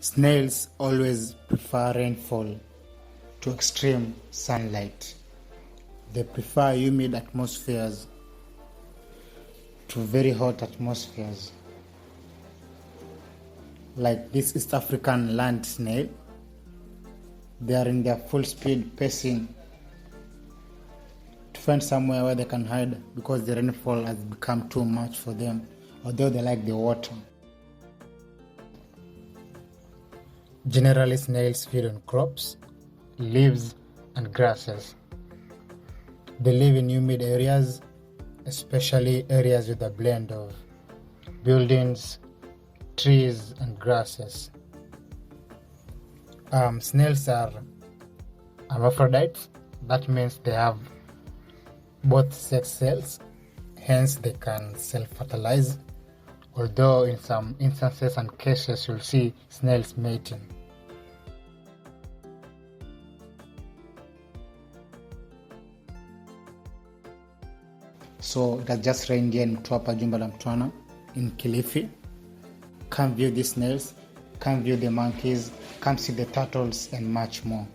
Snails always prefer rainfall to extreme sunlight. They prefer humid atmospheres to very hot atmospheres. Like this East African land snail, they are in their full speed pacing to find somewhere where they can hide because the rainfall has become too much for them, although they like the water. Generally, snails feed on crops, leaves, and grasses. They live in humid areas, especially areas with a blend of buildings, trees, and grasses. Snails are hermaphrodites. That means they have both sex cells, hence they can self-fertilize, although in some instances and cases you'll see snails mating. So that's just rained here in Mtwapa, Jumba la Mtwana in Kilifi. Come view these snails, come view the monkeys, come see the turtles and much more.